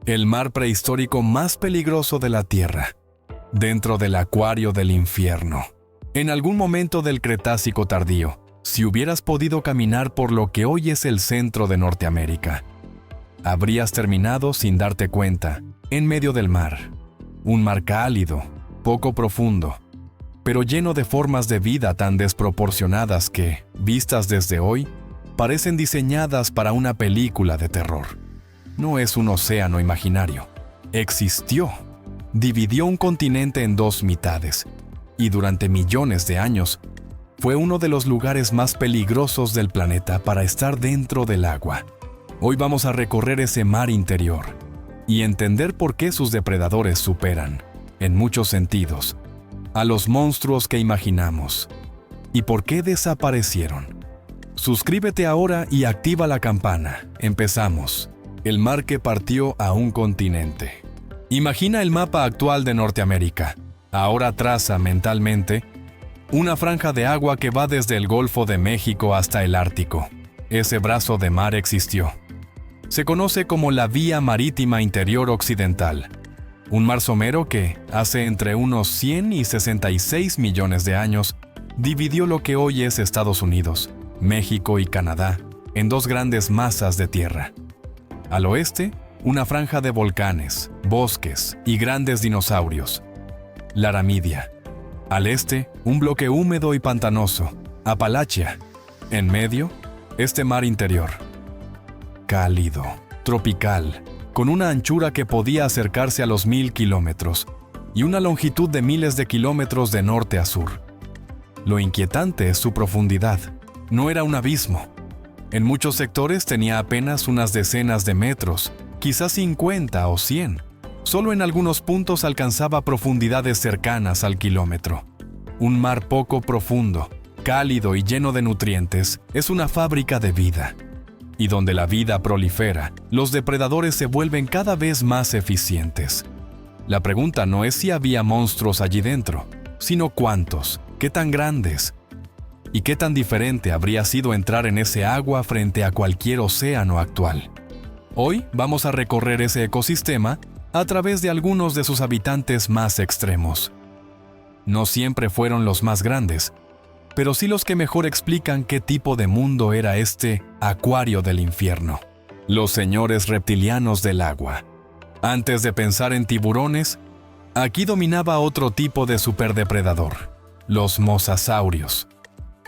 el mar prehistórico más peligroso de la Tierra, dentro del acuario del infierno. En algún momento del Cretácico tardío, si hubieras podido caminar por lo que hoy es el centro de Norteamérica, habrías terminado sin darte cuenta, en medio del mar. Un mar cálido, poco profundo, pero lleno de formas de vida tan desproporcionadas que, vistas desde hoy, parecen diseñadas para una película de terror. No es un océano imaginario. Existió. Dividió un continente en dos mitades, y durante millones de años, fue uno de los lugares más peligrosos del planeta para estar dentro del agua. Hoy vamos a recorrer ese mar interior y entender por qué sus depredadores superan, en muchos sentidos, a los monstruos que imaginamos y por qué desaparecieron. Suscríbete ahora y activa la campana. Empezamos. El mar que partió a un continente. Imagina el mapa actual de Norteamérica. Ahora traza mentalmente una franja de agua que va desde el Golfo de México hasta el Ártico. Ese brazo de mar existió. Se conoce como la Vía Marítima Interior Occidental, un mar somero que, hace entre unos 100 y 66 millones de años, dividió lo que hoy es Estados Unidos, México y Canadá en dos grandes masas de tierra. Al oeste, una franja de volcanes, bosques y grandes dinosaurios, la Aramidia. Al este, un bloque húmedo y pantanoso, Apalachia. En medio, este mar interior, cálido, tropical, con una anchura que podía acercarse a los 1000 kilómetros y una longitud de miles de kilómetros de norte a sur. Lo inquietante es su profundidad. No era un abismo. En muchos sectores tenía apenas unas decenas de metros, quizás 50 o 100. Solo en algunos puntos alcanzaba profundidades cercanas al kilómetro. Un mar poco profundo, cálido y lleno de nutrientes, es una fábrica de vida. Y donde la vida prolifera, los depredadores se vuelven cada vez más eficientes. La pregunta no es si había monstruos allí dentro, sino cuántos, qué tan grandes, y qué tan diferente habría sido entrar en ese agua frente a cualquier océano actual. Hoy vamos a recorrer ese ecosistema a través de algunos de sus habitantes más extremos. No siempre fueron los más grandes, pero sí los que mejor explican qué tipo de mundo era este acuario del infierno. Los señores reptilianos del agua. Antes de pensar en tiburones, aquí dominaba otro tipo de superdepredador, los mosasaurios.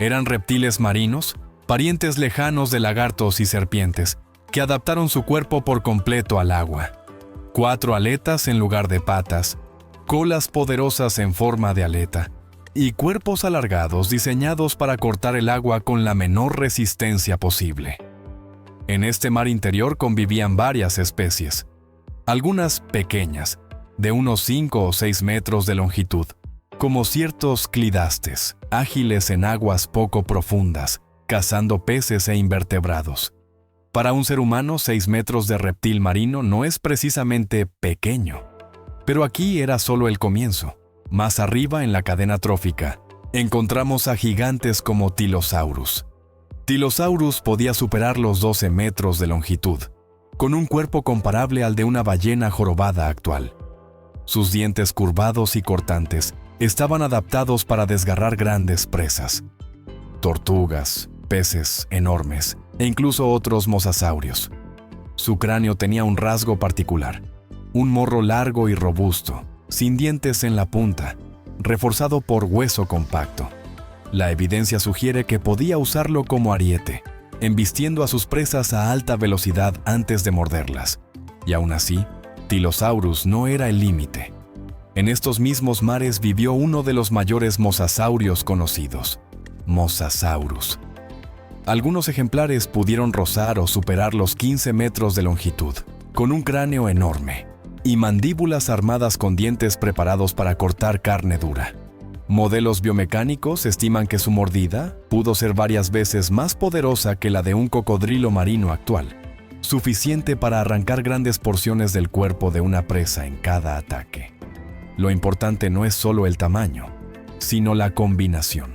Eran reptiles marinos, parientes lejanos de lagartos y serpientes, que adaptaron su cuerpo por completo al agua. 4 aletas en lugar de patas, colas poderosas en forma de aleta, y cuerpos alargados diseñados para cortar el agua con la menor resistencia posible. En este mar interior convivían varias especies, algunas pequeñas, de unos 5 o 6 metros de longitud, como ciertos clidastes, ágiles en aguas poco profundas, cazando peces e invertebrados. Para un ser humano, 6 metros de reptil marino no es precisamente pequeño. Pero aquí era solo el comienzo. Más arriba en la cadena trófica, encontramos a gigantes como Tylosaurus. Tylosaurus podía superar los 12 metros de longitud, con un cuerpo comparable al de una ballena jorobada actual. Sus dientes curvados y cortantes estaban adaptados para desgarrar grandes presas. Tortugas, peces enormes e incluso otros mosasaurios. Su cráneo tenía un rasgo particular, un morro largo y robusto, sin dientes en la punta, reforzado por hueso compacto. La evidencia sugiere que podía usarlo como ariete, embistiendo a sus presas a alta velocidad antes de morderlas. Y aún así, Tylosaurus no era el límite. En estos mismos mares vivió uno de los mayores mosasaurios conocidos, Mosasaurus. Algunos ejemplares pudieron rozar o superar los 15 metros de longitud, con un cráneo enorme y mandíbulas armadas con dientes preparados para cortar carne dura. Modelos biomecánicos estiman que su mordida pudo ser varias veces más poderosa que la de un cocodrilo marino actual, suficiente para arrancar grandes porciones del cuerpo de una presa en cada ataque. Lo importante no es solo el tamaño, sino la combinación.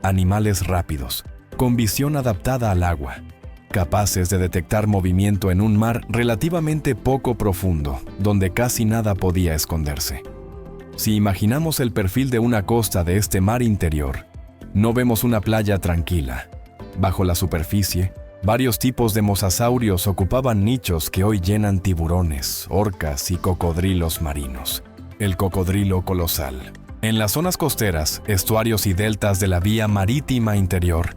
Animales rápidos, con visión adaptada al agua, capaces de detectar movimiento en un mar relativamente poco profundo, donde casi nada podía esconderse. Si imaginamos el perfil de una costa de este mar interior, no vemos una playa tranquila. Bajo la superficie, varios tipos de mosasaurios ocupaban nichos que hoy llenan tiburones, orcas y cocodrilos marinos. El cocodrilo colosal. En las zonas costeras, estuarios y deltas de la vía marítima interior,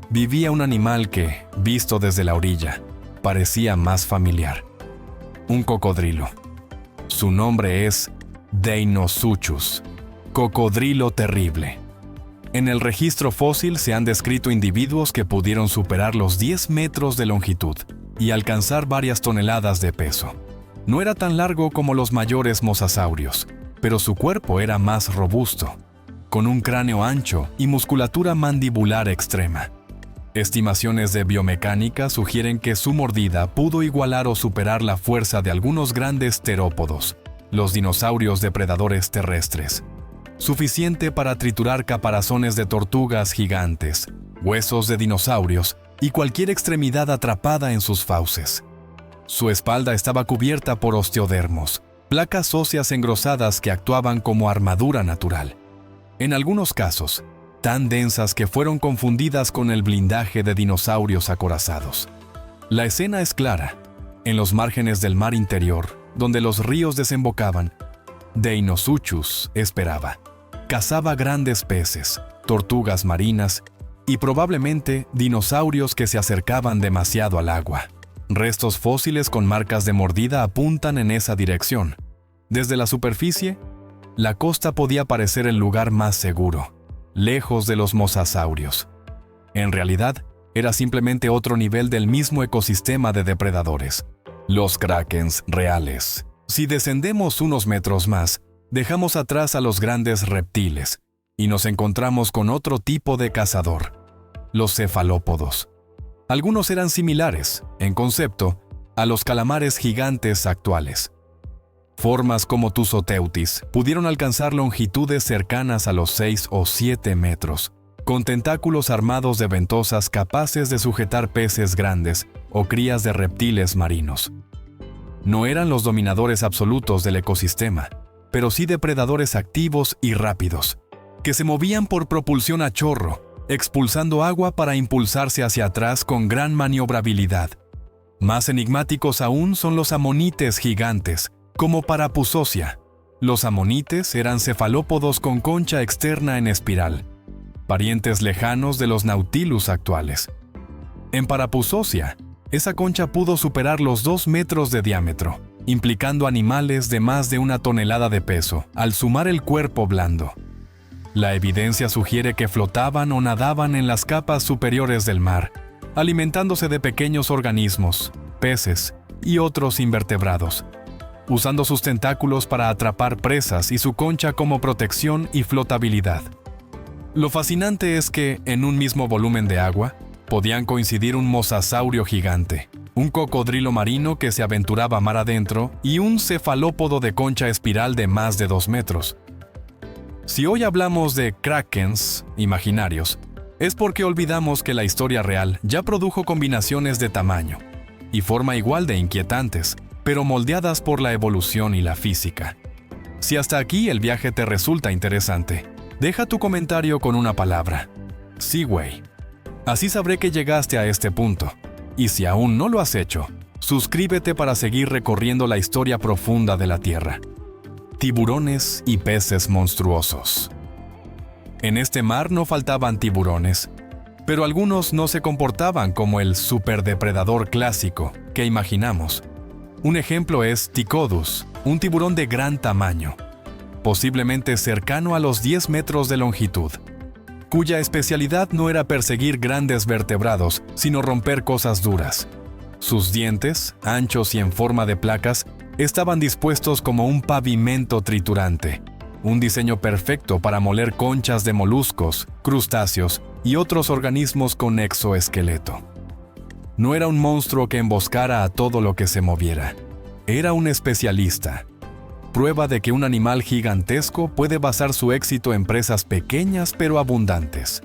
vivía un animal que, visto desde la orilla, parecía más familiar. Un cocodrilo. Su nombre es Deinosuchus, cocodrilo terrible. En el registro fósil se han descrito individuos que pudieron superar los 10 metros de longitud y alcanzar varias toneladas de peso. No era tan largo como los mayores mosasaurios, pero su cuerpo era más robusto, con un cráneo ancho y musculatura mandibular extrema. Estimaciones de biomecánica sugieren que su mordida pudo igualar o superar la fuerza de algunos grandes terópodos, los dinosaurios depredadores terrestres, suficiente para triturar caparazones de tortugas gigantes, huesos de dinosaurios y cualquier extremidad atrapada en sus fauces. Su espalda estaba cubierta por osteodermos, placas óseas engrosadas que actuaban como armadura natural. En algunos casos, tan densas que fueron confundidas con el blindaje de dinosaurios acorazados. La escena es clara. En los márgenes del mar interior, donde los ríos desembocaban, Deinosuchus esperaba. Cazaba grandes peces, tortugas marinas y probablemente dinosaurios que se acercaban demasiado al agua. Restos fósiles con marcas de mordida apuntan en esa dirección. Desde la superficie, la costa podía parecer el lugar más seguro, lejos de los mosasaurios. En realidad, era simplemente otro nivel del mismo ecosistema de depredadores. Los krakens reales. Si descendemos unos metros más, dejamos atrás a los grandes reptiles y nos encontramos con otro tipo de cazador, los cefalópodos. Algunos eran similares, en concepto, a los calamares gigantes actuales. Formas como Tusoteutis pudieron alcanzar longitudes cercanas a los 6 o 7 metros, con tentáculos armados de ventosas capaces de sujetar peces grandes o crías de reptiles marinos. No eran los dominadores absolutos del ecosistema, pero sí depredadores activos y rápidos, que se movían por propulsión a chorro, expulsando agua para impulsarse hacia atrás con gran maniobrabilidad. Más enigmáticos aún son los amonites gigantes, como Parapusosia. Los amonites eran cefalópodos con concha externa en espiral, parientes lejanos de los nautilus actuales. En Parapusosia, esa concha pudo superar los 2 metros de diámetro, implicando animales de más de 1 tonelada de peso, al sumar el cuerpo blando. La evidencia sugiere que flotaban o nadaban en las capas superiores del mar, alimentándose de pequeños organismos, peces y otros invertebrados, usando sus tentáculos para atrapar presas y su concha como protección y flotabilidad. Lo fascinante es que, en un mismo volumen de agua, podían coincidir un mosasaurio gigante, un cocodrilo marino que se aventuraba mar adentro y un cefalópodo de concha espiral de más de 2 metros. Si hoy hablamos de krakens imaginarios, es porque olvidamos que la historia real ya produjo combinaciones de tamaño y forma igual de inquietantes, pero moldeadas por la evolución y la física. Si hasta aquí el viaje te resulta interesante, deja tu comentario con una palabra: Seaway. Así sabré que llegaste a este punto. Y si aún no lo has hecho, suscríbete para seguir recorriendo la historia profunda de la Tierra. Tiburones y peces monstruosos. En este mar no faltaban tiburones, pero algunos no se comportaban como el superdepredador clásico que imaginamos. Un ejemplo es Ticodus, un tiburón de gran tamaño, posiblemente cercano a los 10 metros de longitud, cuya especialidad no era perseguir grandes vertebrados, sino romper cosas duras. Sus dientes, anchos y en forma de placas, estaban dispuestos como un pavimento triturante, un diseño perfecto para moler conchas de moluscos, crustáceos y otros organismos con exoesqueleto. No era un monstruo que emboscara a todo lo que se moviera. Era un especialista. Prueba de que un animal gigantesco puede basar su éxito en presas pequeñas pero abundantes.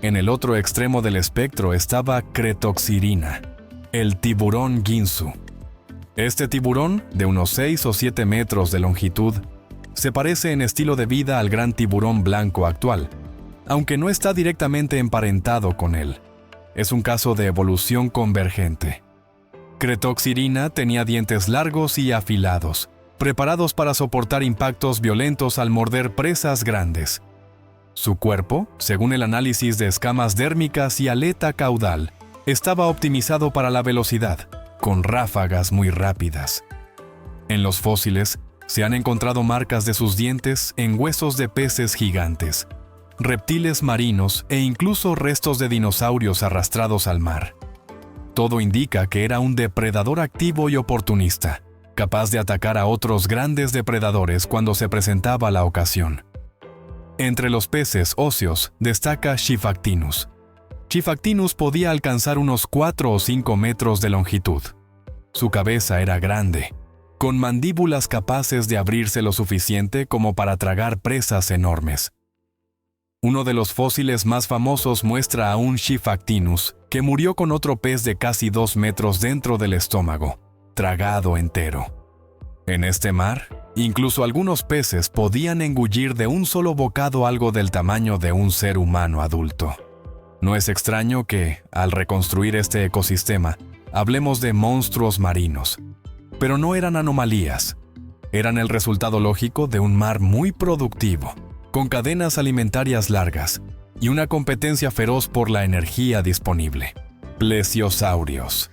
En el otro extremo del espectro estaba Cretoxirina, el tiburón Ginsu. Este tiburón, de unos 6 o 7 metros de longitud, se parece en estilo de vida al gran tiburón blanco actual, aunque no está directamente emparentado con él. Es un caso de evolución convergente. Cretoxirina tenía dientes largos y afilados, preparados para soportar impactos violentos al morder presas grandes. Su cuerpo, según el análisis de escamas dérmicas y aleta caudal, estaba optimizado para la velocidad, con ráfagas muy rápidas. En los fósiles, se han encontrado marcas de sus dientes en huesos de peces gigantes, reptiles marinos e incluso restos de dinosaurios arrastrados al mar. Todo indica que era un depredador activo y oportunista, capaz de atacar a otros grandes depredadores cuando se presentaba la ocasión. Entre los peces óseos destaca Shiphactinus. Shiphactinus podía alcanzar unos 4 o 5 metros de longitud. Su cabeza era grande, con mandíbulas capaces de abrirse lo suficiente como para tragar presas enormes. Uno de los fósiles más famosos muestra a un Shiphactinus que murió con otro pez de casi 2 metros dentro del estómago, tragado entero. En este mar, incluso algunos peces podían engullir de un solo bocado algo del tamaño de un ser humano adulto. No es extraño que, al reconstruir este ecosistema, hablemos de monstruos marinos. Pero no eran anomalías. Eran el resultado lógico de un mar muy productivo, con cadenas alimentarias largas y una competencia feroz por la energía disponible. Plesiosaurios.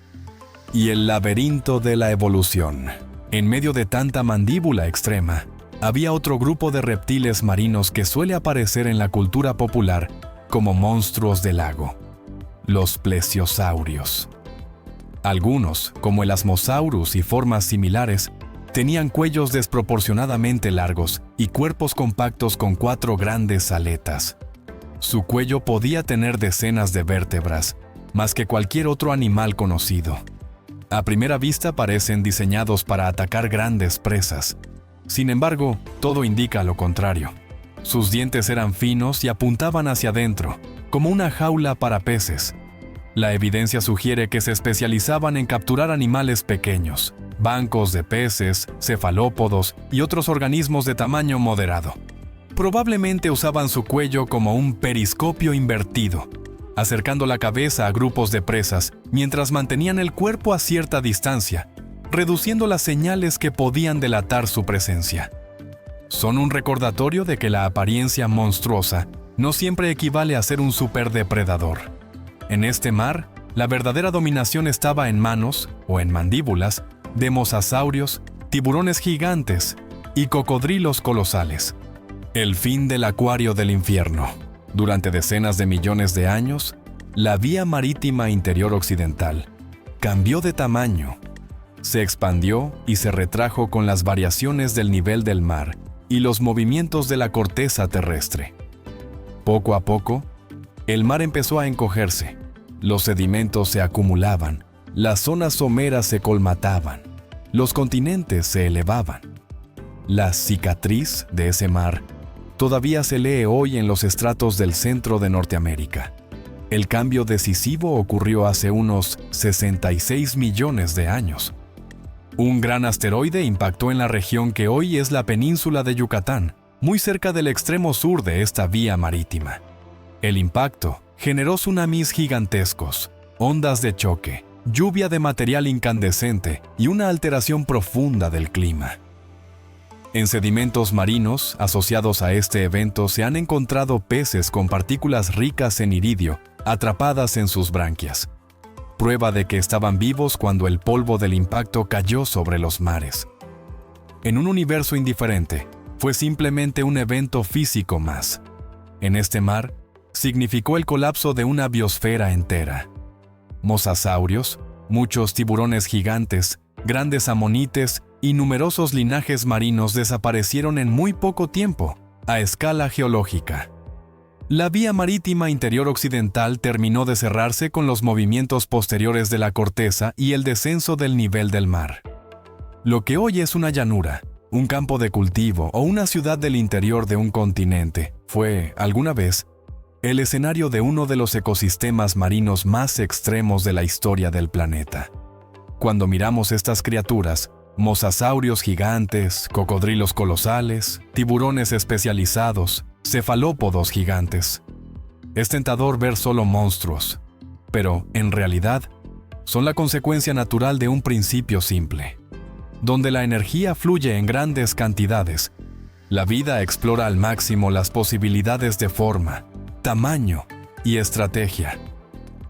Y el laberinto de la evolución. En medio de tanta mandíbula extrema, había otro grupo de reptiles marinos que suele aparecer en la cultura popular como monstruos del lago: los plesiosaurios. Algunos, como el Asmosaurus y formas similares, tenían cuellos desproporcionadamente largos y cuerpos compactos con 4 grandes aletas. Su cuello podía tener decenas de vértebras, más que cualquier otro animal conocido. A primera vista parecen diseñados para atacar grandes presas. Sin embargo, todo indica lo contrario. Sus dientes eran finos y apuntaban hacia adentro, como una jaula para peces. La evidencia sugiere que se especializaban en capturar animales pequeños, bancos de peces, cefalópodos y otros organismos de tamaño moderado. Probablemente usaban su cuello como un periscopio invertido, acercando la cabeza a grupos de presas mientras mantenían el cuerpo a cierta distancia, reduciendo las señales que podían delatar su presencia. Son un recordatorio de que la apariencia monstruosa no siempre equivale a ser un superdepredador. En este mar, la verdadera dominación estaba en manos, o en mandíbulas, de mosasaurios, tiburones gigantes y cocodrilos colosales. El fin del acuario del infierno. Durante decenas de millones de años, la vía marítima interior occidental cambió de tamaño, se expandió y se retrajo con las variaciones del nivel del mar y los movimientos de la corteza terrestre. Poco a poco, el mar empezó a encogerse, los sedimentos se acumulaban, las zonas someras se colmataban, los continentes se elevaban. La cicatriz de ese mar todavía se lee hoy en los estratos del centro de Norteamérica. El cambio decisivo ocurrió hace unos 66 millones de años. Un gran asteroide impactó en la región que hoy es la península de Yucatán, muy cerca del extremo sur de esta vía marítima. El impacto generó tsunamis gigantescos, ondas de choque, lluvia de material incandescente y una alteración profunda del clima. En sedimentos marinos asociados a este evento se han encontrado peces con partículas ricas en iridio atrapadas en sus branquias, prueba de que estaban vivos cuando el polvo del impacto cayó sobre los mares. En un universo indiferente, fue simplemente un evento físico más. En este mar, significó el colapso de una biosfera entera. Mosasaurios, muchos tiburones gigantes, grandes amonites y numerosos linajes marinos desaparecieron en muy poco tiempo, a escala geológica. La vía marítima interior occidental terminó de cerrarse con los movimientos posteriores de la corteza y el descenso del nivel del mar. Lo que hoy es una llanura, un campo de cultivo o una ciudad del interior de un continente, fue, alguna vez, el escenario de uno de los ecosistemas marinos más extremos de la historia del planeta. Cuando miramos estas criaturas, mosasaurios gigantes, cocodrilos colosales, tiburones especializados, cefalópodos gigantes, es tentador ver solo monstruos, pero, en realidad, son la consecuencia natural de un principio simple. Donde la energía fluye en grandes cantidades, la vida explora al máximo las posibilidades de forma, tamaño y estrategia.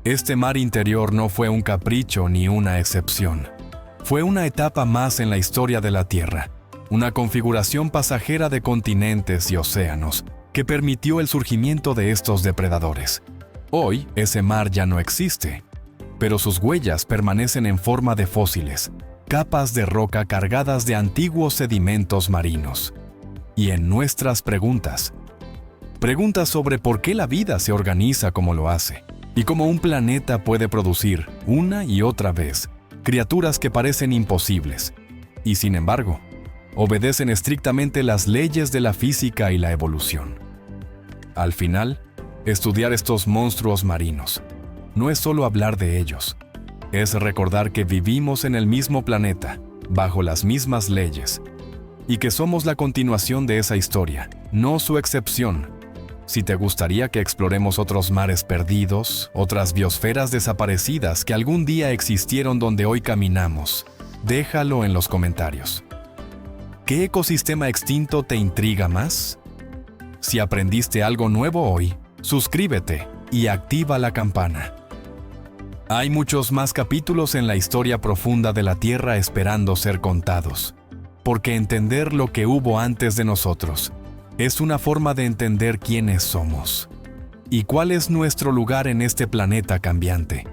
Este mar interior no fue un capricho ni una excepción. Fue una etapa más en la historia de la Tierra, una configuración pasajera de continentes y océanos que permitió el surgimiento de estos depredadores. Hoy, ese mar ya no existe, pero sus huellas permanecen en forma de fósiles, capas de roca cargadas de antiguos sedimentos marinos. Y en nuestras preguntas sobre por qué la vida se organiza como lo hace, y cómo un planeta puede producir, una y otra vez, criaturas que parecen imposibles, y sin embargo, obedecen estrictamente las leyes de la física y la evolución. Al final, estudiar estos monstruos marinos no es solo hablar de ellos, es recordar que vivimos en el mismo planeta, bajo las mismas leyes, y que somos la continuación de esa historia, no su excepción. Si te gustaría que exploremos otros mares perdidos, otras biosferas desaparecidas que algún día existieron donde hoy caminamos, déjalo en los comentarios. ¿Qué ecosistema extinto te intriga más? Si aprendiste algo nuevo hoy, suscríbete y activa la campana. Hay muchos más capítulos en la historia profunda de la Tierra esperando ser contados, porque entender lo que hubo antes de nosotros es una forma de entender quiénes somos y cuál es nuestro lugar en este planeta cambiante.